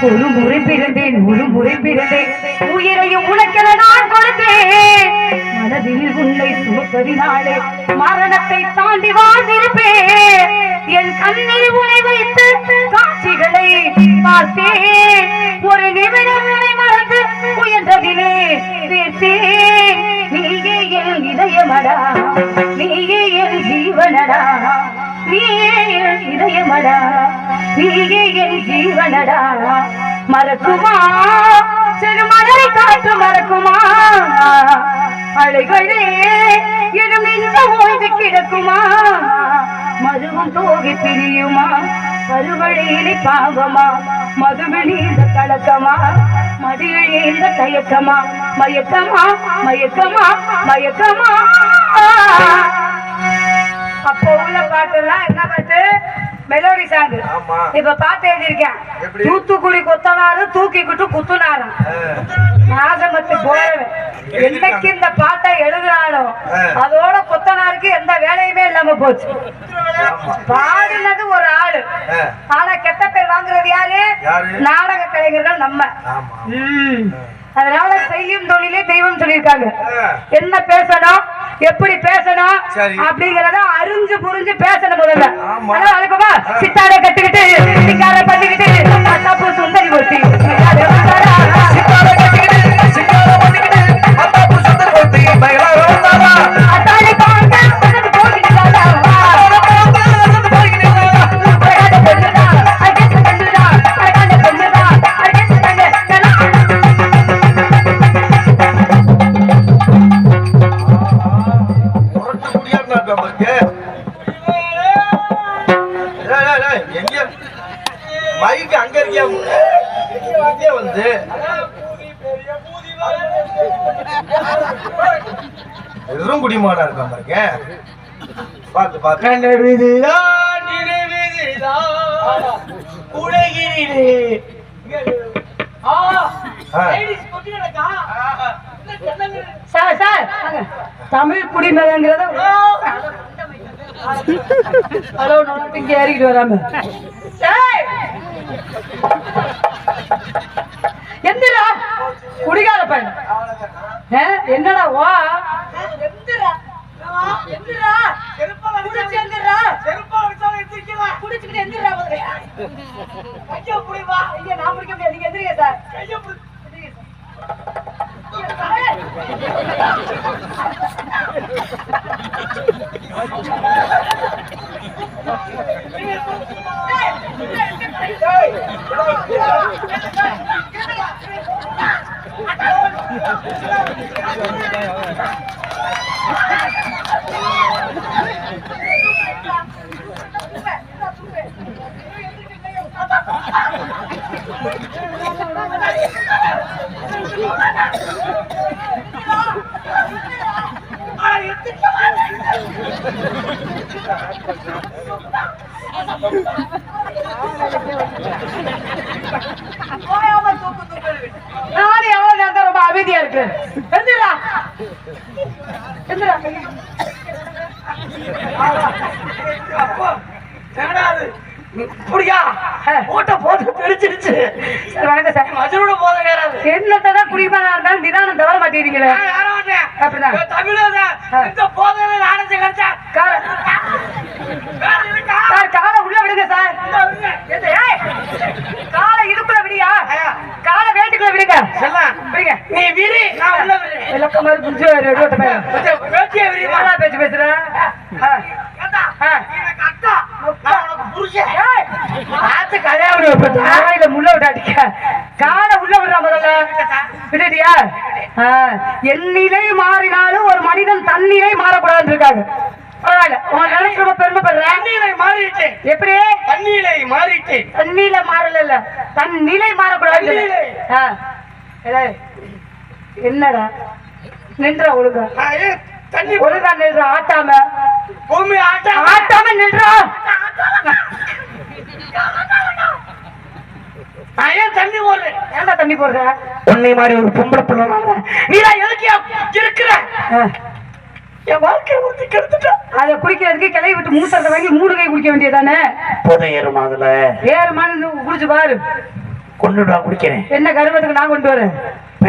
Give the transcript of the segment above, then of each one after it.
ஒரு முறை பிறந்தேன் உயிரையும் உனக்கென நான் கொடுத்தேன் மனதில் உன்னை சுமப்பதினாலே மரணத்தை தாண்டி வாழ்ந்திருப்பேன் என் கண்ணில் உனை வைத்து காட்சிகளை பார்த்தேன் ஒரு நிமிடம் உனை மறந்து உயர்ந்ததிலே பேசேன் நீயே என் இதயமடா நீயே என் ஜீவனடா நீயே என் இதயமடா நீயே என் ஜீவனடா மறக்குமா சிறு மலரை காற்று மறக்குமா அலைகளே எனும் இந்த ஓய்வு கிடக்குமா மதுவும் தோகி பிரியுமா கருவழியிலே பாவமா மதுவிழீந்த கலக்கமா மதியழீந்த தயக்கமா மயக்கமா மயக்கமா மயக்கமா. அப்போ உள்ள பாட்டுலாம் என்ன பாட்டு? Melody song. இப்ப பாட்டு எழுதியிருக்கேன். தூத்துக்குடி கொத்தனாரு தூக்கிக்கிட்டு குத்துனாரு நாசமத்து போறவன். என்னைக்கு இந்த பாட்டை எழுதினாலும் அதோட கொத்தனாருக்கு எந்த வேலையுமே இல்லாம போச்சு. பாடினது ஒரு ஆளு, ஆனா கெட்ட பேர் வாங்குறது யாரு? நாடக கலைஞர்கள் நம்ம. அதனால செய்யும் தொழிலே தெய்வம் சொல்லியிருக்காங்க. என்ன பேசணும், எப்படி பேசணும் அப்படிங்கறத அறிஞ்சு புரிஞ்சு பேசணும் முதல்ல. அதுப்பா சித்தாரை கட்டுக்கிட்டு சிக்கார பண்ணிக்கிட்டு தப்பு சுந்தரி போச்சு குடிமாடா இருக்க பாருங்க. பார்த்து பார்த்து தமிழ் குடிமகங்கிறத ஏறிக்கிட்டு வராம எந்திரா குடிகார பையன். என்னடா வா நானே எவ்வளவு நேரத்தை ரொம்ப அமைதியா இருக்கு. எந்திரா எந்திரா புடியா ஓட்ட போட்டு பிரிச்சிருச்சு. வணக்கம் சார். மதுரோட போத நேரம் என்னத்தான் குடிமகனா இருந்தாலும் நிதானம் தவற மாட்டேங்கிறீங்களே. அப்படிதான் தமிழக போதையில நானே கிடைச்சா சார் காலை உள்ள விடுங்க சார். காலை இடுப்புல விடியா, காலை வேட்டுக்குள்ள விடுங்க. விடுங்க நீ விரி, நான் உள்ள விடுறேன். இலக்க மாதிரி புடிச்சு ரெடியோட்ட பையன் வேட்டியே விரி. மாடா பேச்சு பேசுறேன். என் நிலை மாறினாலும் ஒரு மனிதன் தன்னிலை மாறக்கூடாது இருக்காங்க. எப்படி தன்னிலை மாறிட்டு தன்னிலை மாறல தன் நிலை மாறக்கூடாது. என்னடா நின்ற ஒழுங்கா தண்ணி ஒழுங்கா நின்ற ஆட்டாம பூமி ஆட்டாம நின்றா. தண்ணி போடுறேன். ஏன்டா தண்ணி போடுற? உன்னை மாதிரி ஒரு பொம்பளை பிள்ளை நீ எதுக்கு இருக்கிற? என் வாழ்க்கையை ஊத்தி கெடுத்துட்டா. அதை குடிக்கிறதுக்கு கிளை விட்டு மூத்தத்தை வாங்கி 3 கை குடிக்க வேண்டியதானே? போதை ஏறுமா அதுல ஏறுமான்னு குடிச்சு பாரு. கொண்டுடா குடிக்கிறேன். என்ன கருமத்துக்கு நான் கொண்டு வரேன்?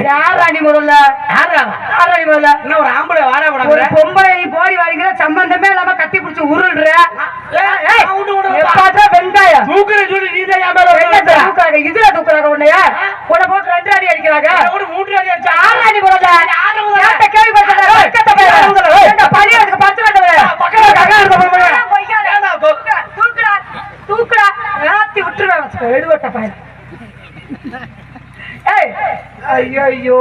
யாராணி முதல்ல யாராணி முதல்ல இன்னும் ஒரு ஆம்பளை வாடா ஒரு போட பொம்பளை நீ போடி வாங்கிற சம்பந்தமே இல்லாம கட்டி பிடிச்சி உருள்ற. எப்பாத்தான் வெங்காயம் தூக்குற சொல்லி நீதான் தூக்குறாங்க. இதுல தூக்குறாங்க உன்னைய உன்னை போட்டு 2 அடி அடிக்கிறாங்க. 3 அடி அடிச்சா யாராணி முதல்ல பழியதுக்கு 10 தூக்குறா தூக்குறா ஏத்தி விட்டுருவேன் எடுவட்ட பையன். ஐயோ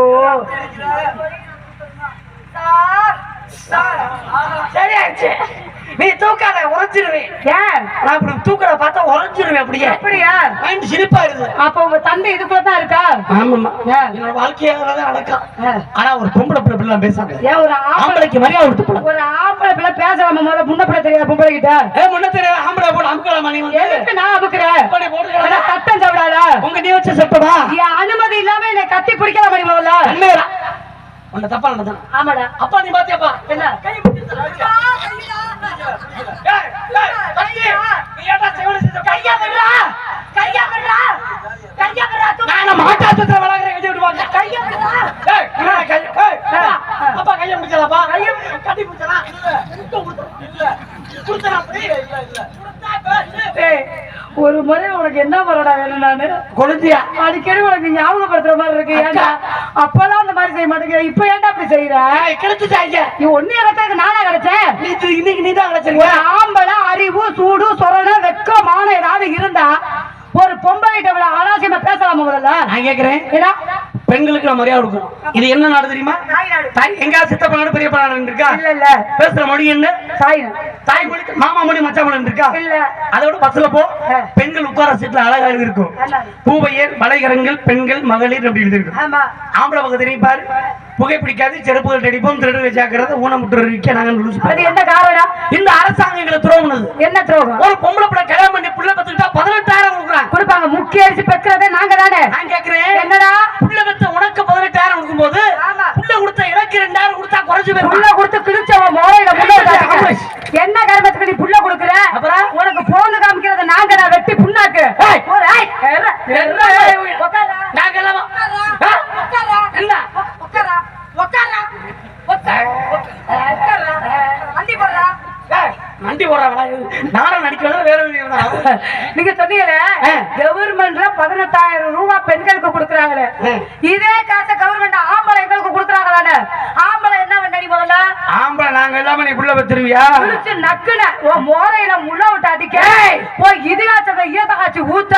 சரியாச்சு. நீ தூக்காத உரைச்சிருவேன். ஏன் நான் இப்படி தூக்கற பார்த்தா உரைச்சிருவேன். அப்படியே அப்படியா? மைண்ட் சிரிப்பா இருக்குது. அப்ப உங்க தந்தை இதுக்குள்ளதான் இருக்கா? ஆமாமா, என்னோட வாழ்க்கையாகதான் அடக்கம். ஆனா ஒரு பொம்பளை பிள்ளை எல்லாம் பேசாங்க. ஏன் ஒரு ஆம்பளைக்கு மரியாதை கொடுத்து ஒரு ஆம்பளை பிள்ளை பேசலாம முதல்ல முன்ன பிள்ளை தெரியாத பொம்பளை கிட்ட முன்ன தெரியாத ஆம்பளை போட அமுக்கலாமா? நீ எதுக்கு நான் அமுக்குறேன்? சட்டம் சாப்பிடாத உங்க நீ வச்ச சட்டமா? என் அனுமதி இல்லாம என்னை கட்டி பிடிக்கல மணி முதல்ல. அண்ணேரா உன்னை தப்பா நடந்தா? ஆமாடா. அப்பா நீ பாத்தியாப்பா? என்ன கை பிடிச்சு கையா விடுறா கையா விடுறா கையா விடுறா. நான் மாட்டாச்சத்துல வளர்க்குறேன். கையை விட்டு வாங்க. கையா விடுறா. அப்பா கையை பிடிச்சலாப்பா? கையை கட்டி பிடிச்சலா? ஒரு முறை உனக்கு என்ன பண்ணடா வேணும்? நானு கொளுந்தியா அடிக்கடி உனக்கு ஞாபகப்படுத்துற மாதிரி இருக்கு. ஏன்டா அப்பதான் அந்த மாதிரி செய்ய மாட்டேங்கிற, இப்ப ஏன்டா அப்படி செய்யற? கிடைச்சிட்டாங்க. நீ ஒண்ணு கிடைச்சதுக்கு நானா கிடைச்சேன்? இன்னைக்கு நீதான் கிடைச்சிருக்க. ஒரு ஆம்பளை அறிவு சூடு சொரண வெக்கமான ஏதாவது இருந்தா ஒரு பொம்பளைகிட்ட அனாவசியமா பேசலாமா முதல்ல? நான் கேக்குறேன், ஏன்னா பெண்களுக்கு நான் மரியாதை கொடுக்கணும். இது என்ன நாடு தெரியுமா? எங்க சித்தப்ப நாடு பெரியப்பா நாடு இருக்கா? இல்ல இல்ல. பேசுற மொழி என்ன? தாய் மொழி, மாமா மொழி, மச்சா மொழி இருக்கா? இல்ல. அதோட பஸ்ல போ, பெண்கள் உட்கார சீட்ல அழகா இருக்கும். பூவையர், மலைகரங்கள், பெண்கள், மகளிர் அப்படி இருக்கும். ஆம்பளை பக்கம் தெரியும் பாரு. புகைப்பிடிக்காது, செருப்புகள் அடிப்போம், திருடு வச்சாக்குறது, ஊனமுட்டு நாங்க. அது என்ன காரணம்? இந்த அரசாங்கம் எங்களை துரோகம். என்ன துரோகம்? ஒரு பொம்பளை பிள்ளை கல்யாணம் பண்ணி புள்ள பத்துக்கிட்டா 18,000 கொடுப்பாங்க. முக்கிய அரிசி பெற்றதே நாங்க தானே. நான் கேக்குறேன், என்னடா புள்ள பெத்த உனக்கு 18,000 கொடுக்கும் போது புள்ள கொடுத்த எனக்கு 2,000 கொடுத்தா குறைஞ்சு போய் புள்ள கொடுத்து கிழிச்சவ மோரையில என்ன கர்மத்துக்கு நீ புள்ள கொடுக்குற? அப்புறம் உனக்கு போன் காமிக்கிறது நாங்க தான் வெட்டி புண்ணாக்கு. நண்டி போடுறாங்களா? நானும் நடிக்கிறத வேற. நீங்க சொன்னீங்களே கவர்மெண்ட்ல 18,000 ரூபாய் பெண்களுக்கு கொடுக்குறாங்களே, இதே காசை கவர்மெண்ட் ஆம்பளை எங்களுக்கு கொடுக்குறாங்களானே? ஆம்பளை என்ன பண்ணி முதல்ல? ஆம்பளை நாங்க எல்லாமே நீ புள்ள பத்துருவியா? நக்குன உன் மோரையில முள்ள விட்டு அடிக்க, போய் இதுகாச்சத ஈயத்த காய்ச்சி ஊத்த,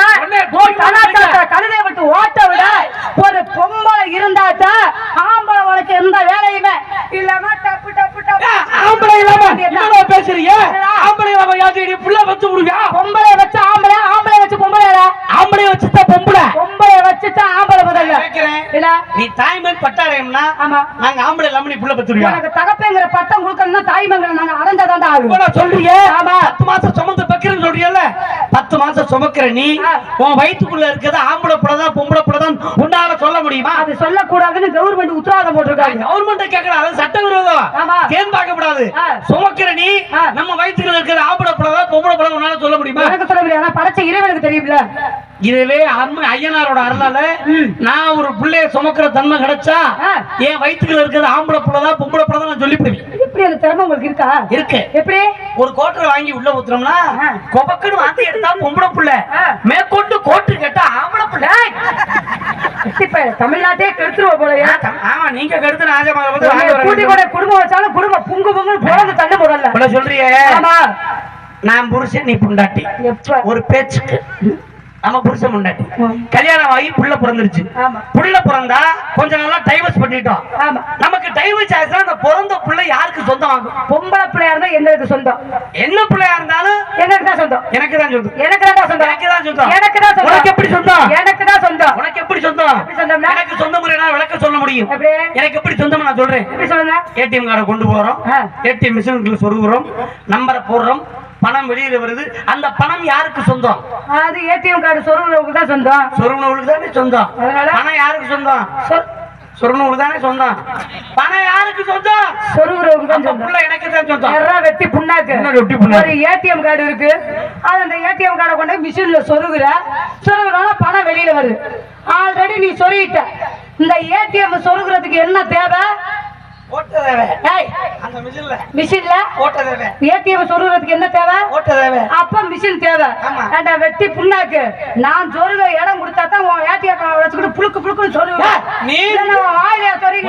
கழுதை விட்டு ஓட்ட விட ஒரு பொம்பளை இருந்தாத்தான் ஆம்பளை உனக்கு எந்த வேலையுமே இல்லாம டப்பு டப்பு டப்பு. ஆம்பளை இல்லாம பேசுறீங்க? ஆம்பளை இல்லாம யாரு புள்ள பத்து விடுவியா? பொம்பளை வச்சு ஆம்பளை, ஆம்பளை வச்சு பொம்பளை, ஆம்பளை வச்சுட்டா பொம்பளை, பொம்பளை வச்சுட்டா ஆம்பளை முதல்ல. நீ தாய்மன் பட்டாரம்னா ஆமா, நாங்க ஆம்பளை இல்லாம நீ புள்ள பத்துருவியா? எனக்கு தகப்பேங்கிற பட்டம் கொடுக்கணும்னா தாய்மங்களை நாங்க அடைஞ்சாதான் ஆகும். சொல்றீங்க? ஆமா, 10 மாசம் சுமந்து பெக்கிறேன்னு சொல்றீங்கல்ல, 10 மாசம் சுமக்கிற நீ உன் வயிற்றுக்குள்ள இருக்கிறது ஆம்பளை புள்ளதான் பொம்பளை புள்ளதான் உன்னால சொல்ல முடியுமா? அது சொல்லக்கூடாதுன்னு கவர்மெண்ட் உத்தரவாதம் போட்டிருக்காங்க. கவர்மெண்ட் கேட்கலாம், அது சட்ட விரோதம். ஏன் பார்க்கப்படாது? சுமக்கிற நீ நம்ம வயிற்றுக்குள்ள இருக்கிற ஆம்பளை புள்ளதான் பொம்பளை புள்ளதான் உன்னால சொல்ல முடியுமா? எனக்கு சொல்ல முடியாது. படைச்ச இறைவனுக்கு தெரியும்ல. இதுவே ஐயனாரோட அருளால நான் ஒரு பிள்ளைய சுமக்கிற தன்மை கிடைச்சா என் வயிற்றுக்குள்ள இருக்கிறது ஆம்பளை புள்ளதான் பொம்பளை புள்ளதான் நான் சொல்லிவிடுவேன். இப்படி அந்த திறமை உங்களுக்கு இருக்கா? இருக்கு. எப்படி? ஒரு கோட்டரை வாங்கி உள்ள ஊத்துறோம்னா கொபக்குன்னு வாந்தி எடுத்தா பொம்பளை புள்ள, மேற்கொண்டு கோட்டு கேட்டா ஆம்பளை புள்ள. தமிழ்நாட்டே கெடுத்துருவ போலயா? ஆமா, நீங்க கெடுத்து குடும்பம் வச்சாலும் குடும்பம் புங்கு பொங்கு பிறந்து தள்ளு போடல சொல்றியே. நான் புருஷன், நீ புண்டாட்டி. ஒரு பேச்சுக்கு நம்ம புருஷன் முன்னாடி கல்யாணம் ஆகி புள்ள பிறந்துருச்சு. புள்ள பிறந்தா கொஞ்ச நாளா டைவர்ஸ் பண்ணிட்டோம். நமக்கு டைவர்ஸ் ஆயிடுச்சுன்னா அந்த பிறந்த புள்ள யாருக்கு சொந்தம் ஆகும்? பொம்பளை பிள்ளையா இருந்தா எங்களுக்கு சொந்தம். என்ன பிள்ளையா இருந்தாலும் எனக்கு தான் சொந்தம். எனக்கு தான் சொந்தம். எனக்கு தான் சொந்தம். எனக்கு தான் சொந்தம். எனக்கு தான் சொந்தம். உனக்கு எப்படி சொந்தம்? எனக்கு தான் சொந்தம். உனக்கு எப்படி சொந்தம்? எனக்கு சொந்த முறையா விளக்க சொல்ல முடியும். எனக்கு எப்படி சொந்தம் நான் சொல்றேன். எப்படி சொல்லுங்க? ஏடிஎம் கார்டை கொண்டு போறோம், ஏடிஎம் மிஷினுக்குள்ள சொருகுறோம், நம்பரை போடுறோம், பணம் வெளியில வருது. அந்த பணம் யாருக்கு சொந்தம்? அது ஏடிஎம் கார்டு சொருகுறவங்களுக்கு தான் சொந்தம். சொருகுனவங்களுக்கு தானே சொந்தம். பணம் யாருக்கு சொந்தம்? சொருனூர் தானே சொந்தம். பணம் யாருக்கு சொந்தம்? சொருகுறவங்க தான் சொந்தம். புள்ள எனக்கு தான் சொந்தம். எறா வெட்டி புண்ணாக்கு. என்ன வெட்டி புண்ணாக்கு? ஒரு ஏடிஎம் கார்டு இருக்கு. அது அந்த ஏடிஎம் கார்டை கொண்டு மிஷின்ல சொருகுறா பணம் வெளியில வருது. ஆல்ரெடி நீ சொருகிட்ட. இந்த ஏடிஎம் சொருகுறதுக்கு என்ன தேவை? ஓட்ட தேவை. ஏய், அந்த மிஷின்ல ஓட்ட தேவை. ஏடிஎம் சொருகுறதுக்கு என்ன தேவை? ஓட்ட தேவை. அப்ப மிஷின் தேவை. ஆமா. ஏண்டா வெட்டி புண்ணாக்கு, நான் சொருக இடம் கொடுத்தா தான் உன் ஏடிஎம் வச்சுக்கிட்டு புழுக்கு புழுக்குன்னு சொருக. நீ இல்லைன்னா உன் வாயில சொருகி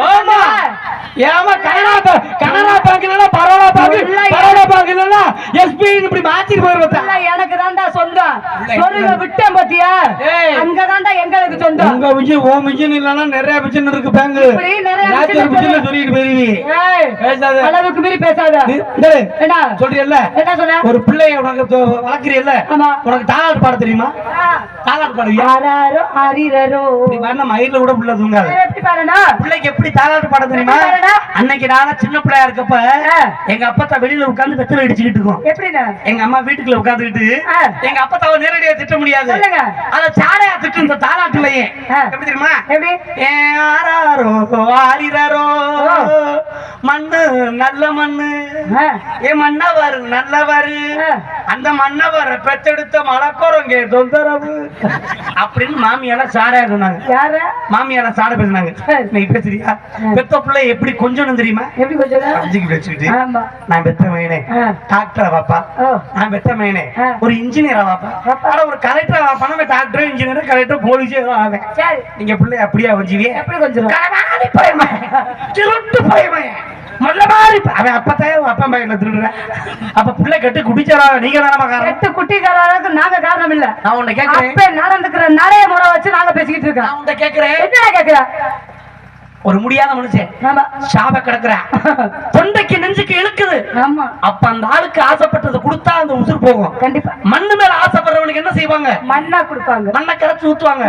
ஏமா கனரா பேங்க்ல பரோடா பேங்க்ல எஸ்பி இப்படி மாத்திட்டு போயிருவா. எனக்கு தான்டா சொந்தம். சொருக விட்டேன் பாத்தியா, அங்கதான்டா எங்களுக்கு சொந்தம். உங்க மிஷின் ஓ மிஷின் இல்லன்னா நிறைய மிஷின் இருக்கு பேங்க். இப்படி நிறைய மிஷின் சொல்லிட்டு போயிருவீ. பேசாத, அளவுக்கு மீறி பேசாத. என்ன சொல்றீல்ல? என்ன சொன்ன? ஒரு பிள்ளைய உனக்கு வளர்க்கிறீல்ல, உனக்கு தாலாட்டு பாட தெரியுமா? தாலாட்டு பாடுவியா? ஆராரோ ஆரிரரோ. நீ வரன மயில கூட புள்ள தூங்காது. எப்படி பாடுனா? பிள்ளைக்கு எப்படி தாலாட்டு பாட தெரியுமா? அன்னைக்கு நானா சின்ன பிள்ளையா இருக்கப்ப எங்க அப்பா வெளியில உட்கார்ந்து வெத்தலை அடிச்சுக்கிட்டு இருக்கோம். எப்படினா? எங்க அம்மா வீட்டுக்குள்ள உட்கார்ந்துக்கிட்டு எங்க அப்பா நேரடியா திட்ட முடியாது. அத சாரையா திட்டு இந்த தாலாட்டுலயே. எப்படி தெரியுமா? எப்படி? ஆராரோ ஆரிரரோ மண்ணு நல்ல மண்ணு, ஏ மன்னவர் நல்லவர், அந்த மன்னவர் பெற்றெடுத்த மலக்கோரங்க தொந்தரவு அப்படின்னு மாமியால சாரையா சொன்னாங்க. யாரு? மாமியால சாரை பேசினாங்க. நீ பேசுறியா? பெத்த பிள்ளை எப்படி கொஞ்சம் தெரியுமா? எப்படி கொஞ்சம்? அஞ்சுக்கு வச்சுக்கிட்டு நான் பெத்த மகனே டாக்டரா வாப்பா, நான் பெத்த மகனே ஒரு இன்ஜினியரா வாப்பா, ஆனா ஒரு கலெக்டரா வாப்பா, நம்ம டாக்டர் இன்ஜினியர் கலெக்டர் போலீஸே ஆவேன். நீங்க பிள்ளை அப்படியா வஞ்சுவியே? எப்படி கொஞ்சம் பயமா திருட்டு பயமா மல்ல மாதிரி அவன் அப்பத்தாயும் அப்பா பையனை திருடுற. அப்ப பிள்ளை கட்டு குட்டிச்சாரா நீங்க தானமா காரணம்? கட்டு குட்டிச்சாராக்கு நாங்க காரணம் இல்ல. நான் உன்னை கேட்கிறேன், நடந்துக்கிற நிறைய முறை வச்சு நாங்க பேசிக்கிட்டு இருக்கோம். நான் உன்னை கேட்கிறேன், என்ன கேட்கிறேன்? ஒரு முடியாத மனுஷன் சாப கிடக்குறான், தொண்டைக்கு நெஞ்சுக்கு இழுக்குது. ஆமா. அப்ப அந்த ஆளுக்கு ஆசைப்பட்டதை கொடுத்தா அந்த உசுர் போகும். கண்டிப்பா. மண்ணு மேல ஆசைப்படுறவனுக்கு என்ன செய்வாங்க? மண்ணா கொடுப்பாங்க. மண்ணை கரைச்சு ஊத்துவாங்க.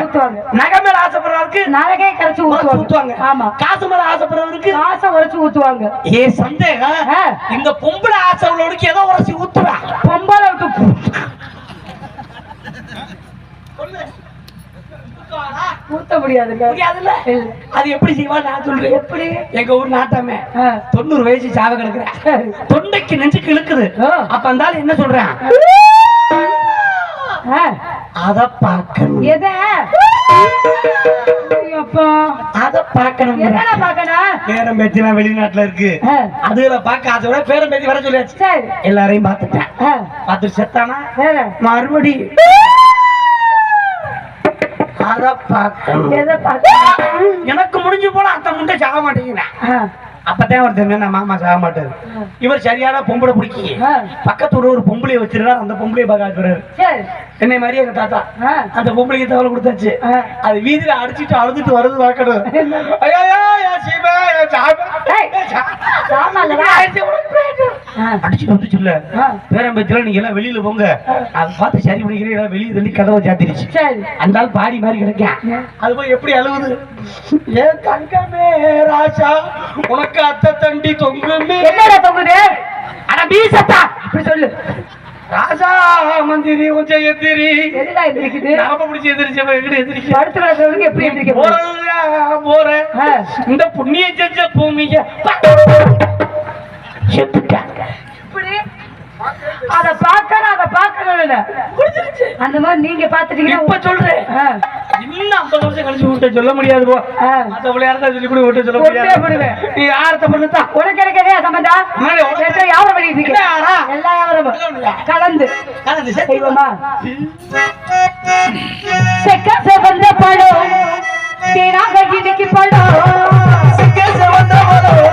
நகை மேல ஆசைப்படுறவருக்கு நகையை கரைச்சு ஊத்துவாங்க. ஆமா. காசு மேல ஆசைப்படுறவருக்கு காசை உரைச்சு ஊத்துவாங்க. ஏ சந்தேகம், இந்த பொம்பளை ஆசை உள்ளவனுக்கு ஏதோ உரைச்சு ஊத்துவா. பொம்பளை ஊத்த முடியாதுல்ல. அது எப்படி செய்வா நான் சொல்றேன். எப்படி? எங்க ஊர் நாட்டாமே 90 வயசு சாவ கிடக்குறேன், தொண்டைக்கு நெஞ்சுக்கு இழுக்குது. அப்ப அந்த ஆள் என்ன சொல்றேன்? அத பாக்கணும். எதை? அத பாக்கணும். என்ன பாக்கணும்? பேரம் பேச்சுலாம் வெளிநாட்டுல இருக்கு, அதுல பாக்க ஆசை. பேரம் பேச்சு வர சொல்லியாச்சு, எல்லாரையும் பாத்துட்டேன். பாத்து செத்தானா மறுபடி எனக்கு முடிஞ்சு போல அந்த முண்டை சாக மாட்டேங்கிறேன். அப்பதான் ஒருத்தர் மாமா சாக மாட்டாரு, இவர் சரியான பொம்பளை பிடிக்கி பக்கத்துல ஒரு பொம்பளைய வச்சிருக்காரு. அந்த பொம்பளைய பாக்குறாரு. என்னை மாதிரி எங்க தாத்தா அந்த பொம்பளைக்கு தவளை கொடுத்தாச்சு. அது வீதியில அடிச்சுட்டு அழுதுட்டு வருது பார்க்கணும். அடிச்சுட்டு வந்துச்சு இல்ல பேரம் பேச்சுல நீங்க எல்லாம் வெளியில போங்க, அதை பார்த்து சரி பண்ணிக்கிறேன். வெளியே தள்ளி கதவை சாத்திருச்சு. அந்த ஆள் பாடி மாதிரி கிடைக்கும். அது போய் எப்படி அழுவுது? ஏன் தங்கமே ராசா உனக்கு அத்தை தண்டி தொங்குமே. என்னடா தொங்குது? அட பீசத்தா இப்படி சொல்லு. ராசா மந்திரி கொஞ்சம் எதிரி எல்லாம் எதிரிக்குது. நாம பிடிச்சி எதிரிச்சு எங்கடி எதிரிக்கு படுத்துறதுக்கு எப்படி எதிரிக்க போறேன். இந்த புண்ணிய செஞ்ச பூமிய செத்துட்டாங்க. இப்படி அத பாக்கணும், அத பாக்கணும். அந்த மாதிரி நீங்க பாத்துட்டீங்கன்னா இப்ப சொல்றேன். இன்னும் 50 வருஷம் கழிச்சு விட்டு சொல்ல முடியாது. போ மத்த விளையாடுறதா சொல்லி கூட விட்டு சொல்ல முடியாது. நீ யாரத்தை பண்ணுதா உனக்கு எனக்கே சம்பந்தம் யாரும் பண்ணிட்டு எல்லா யாரும் கலந்து கலந்து செய்வோமா? செக்க செவந்த பழம் தேனாக இன்னைக்கு பழம், செக்க செவந்த பழம்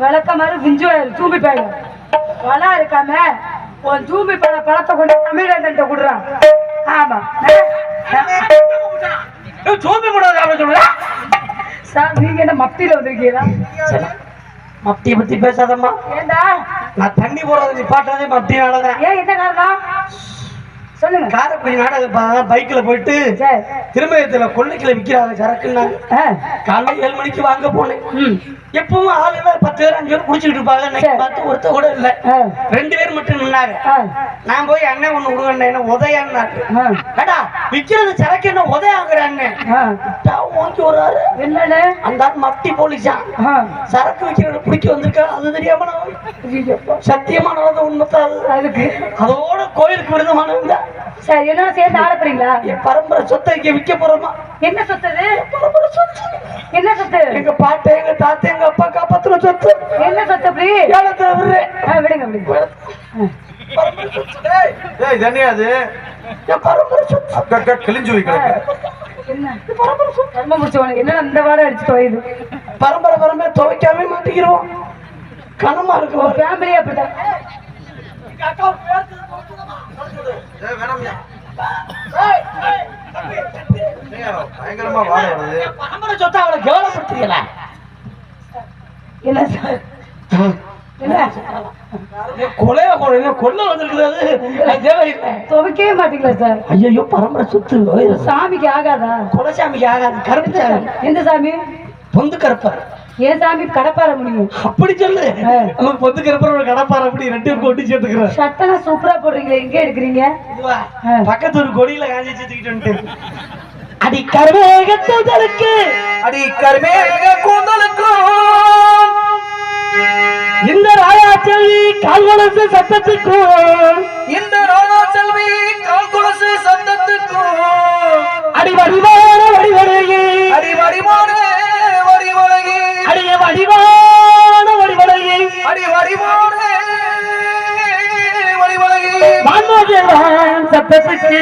விளக்க மாதிரி விஞ்சு தூம்பி போயிடும். பழம் இருக்காம உன் தூம்பி பழத்தை கொண்டு தமிழ் கொடுறான். ஆமா சோம்பி போடாத சொல்லுடா. சார் நீங்க என்ன மப்தியில வந்திருக்கீங்களா? மப்தியை பத்தி பேசாதம்மா. ஏண்டா நான் தண்ணி போடுறது நிப்பாட்டுறதே மப்தினாலதான். ஏன் என்ன காரணம் சொல்லுங்க. காரைக்குடி நாடகம் பைக்ல போயிட்டு சரி. திருமயத்துல கொள்ளைக்குள்ள விக்கிறாங்க சரக்குன்னாங்க. காலைல 7 மணிக்கு வாங்க போனேன். எப்பவும் ஆளுங்க 10 பேர் 5 பேர் குடிச்சுட்டு இருப்பாங்க. இன்னைக்கு பார்த்து ஒருத்த கூட இல்ல. 2 பேர் மட்டும் நின்னாங்க. நான் போய் அண்ணன் ஒண்ணு விடுங்க என்ன உதயான்னாரு. கடா விக்கிறது சரக்கு என்ன உதயாங்கிற அண்ணன் வாங்கி வர்றாரு. என்னன்னு அந்த மப்டி போலீஸா சரக்கு விக்கிறது குடிக்க வந்திருக்கா. அது தெரியாம நான் சத்தியமா நடந்த உண்மைத்தான். அதுக்கு அதோட கோயிலுக்கு விருதமானவங்க. சரி என்ன சேர்ந்து ஆட போறீங்களா? என் பரம்பரை சொத்தை இங்க விற்க போறோமா? என்ன சொத்து? பரம்பரை சொத்து. என்ன சொத்து? எங்க பாட்டு எங்க தாத்தா எங்க அப்பா காப்பாத்துற சொத்து. என்ன சொத்து? அப்படி ஏலத்துல விடுறேன். விடுங்க விடுங்க. அது என் பரம்பரை சொத்து. அக்கா கிழிஞ்சு வைக்கிறாங்க. என்ன பரம்பரை சொத்து? கர்ம முடிச்சவனுக்கு என்ன இந்த வாடை அடிச்சு போயிது. பரம்பரை துவைக்காம மாட்டிக்கிறோம். கனமா இருக்கு. ஒரு ஃபேமிலி அப்படிதான். பயங்கரமா வாழ வருது. பரம்பரை சொத்தை அவளை கேவலப்படுத்துறீங்களா? என்ன சார் கொல்ல வந்திருக்குது. துவைக்கவே மாட்டீங்களா சார்? ஐயோ பரம்பரை சொத்து சாமிக்கு ஆகாதா? குலசாமிக்கு ஆகாது. கருப்பு சாமி. எந்த சாமி? பொந்து கருப்பர். ஏன் சாமி கடப்பார முடியும்? அப்படி சொல்லு. பொந்து கருப்பர் கடப்பார அப்படி 2 பேருக்கு ஒட்டி சேர்த்துக்கிறேன். சட்டெல்லாம் சூப்பரா போடுறீங்களே, எங்க எடுக்கிறீங்க? பக்கத்து ஒரு கொடியில காஞ்சி சேர்த்துக்கிட்டு அடி கருமேக கூந்தலுக்கு அடி கருமேக கூந்தலுக்கு இந்த ராஜாச்செல்வி கால்கொலசு சத்தத்துக்கும் இந்த ராஜாச்செல்வி கால்கொலசு சத்தத்துக்கும் அடி வடிவான வடிவழகி அடி வடிவான வடிவழகி அடிய வடிவான வடிவழகி அடி வடிவான வடிவழகி மான்மோகன் சத்தத்துக்கு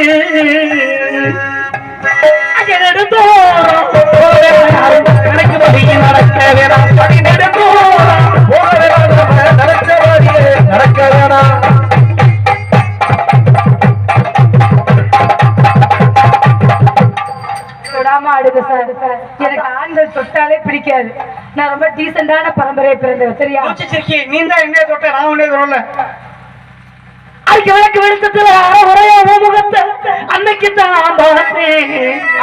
எனக்கு படி நடக்க வேணாம். படி நடக்க வேணாம். தொடாம ஆடுங்க சார். எனக்கு ஆண்கள் தொட்டாலே பிடிக்காது. நான் ரொம்ப டீசென்டான பரம்பரையை பிறந்தவன். சரியா? நீ தான் என்ன தொட்ட நான் உன்னே சொல்லல. அதுக்கு விளக்கு வெளிச்சத்துல ஒரே முகத்தை அன்னைக்கு தான் பார்த்தேன்.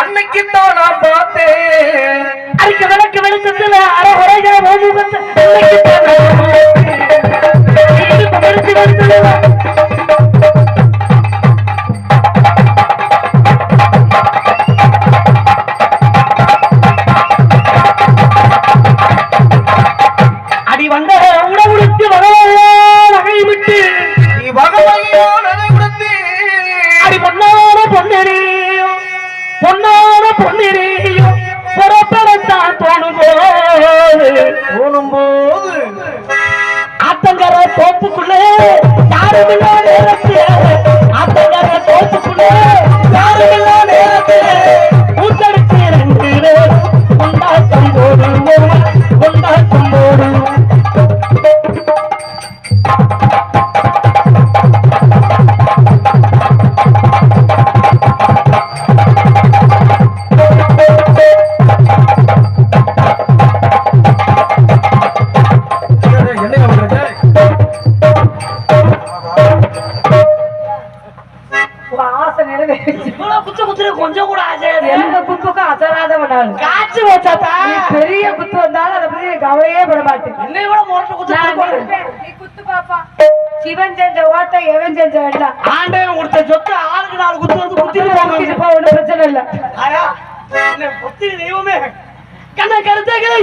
அன்னைக்கு தான் நான் பார்த்தேன். அதுக்கு விளக்கு வெளிச்சத்துல ஒரே முகத்தை அன்னைக்கு தான் அடி வந்த உடவுடுத்து வகை விட்டு நீ வகையோ நகை உடுத்தி அடி பொன்னான பொன்னிரியும் பொன்னான பொன்னிரியும் புறப்படத்தான் தோணும் போது ஆத்தங்கர தோப்புக்குள்ளே யாருமில்லா நேரத்தில் ஆத்தங்கர தோப்புக்குள்ளே யாருமில்லா நேரத்தில் ஊத்தடிச்சு 2 பேர் கொண்டாட்டம் போடுவோம் கொண்டாட்டம் போடுவோம். கொஞ்சம் கூட எந்த குத்துக்கும் அசராத பண்ணாலும் காய்ச்சி வச்சாத்தா பெரிய குத்து வந்தாலும் அதை பத்தி கவலையே பட மாட்டேன். என்னை விட முரட்டு குத்து நீ குத்து பாப்பா. சிவன் செஞ்ச ஓட்ட எவன் செஞ்ச வேண்டாம். ஆண்டவன் கொடுத்த சொத்து ஆளுக்கு 4 குத்து வந்து குத்திட்டு ஒன்றும் பிரச்சனை இல்லை. ஆயா என்ன பொத்தி தெய்வமே கண்ண கருத்தைகளை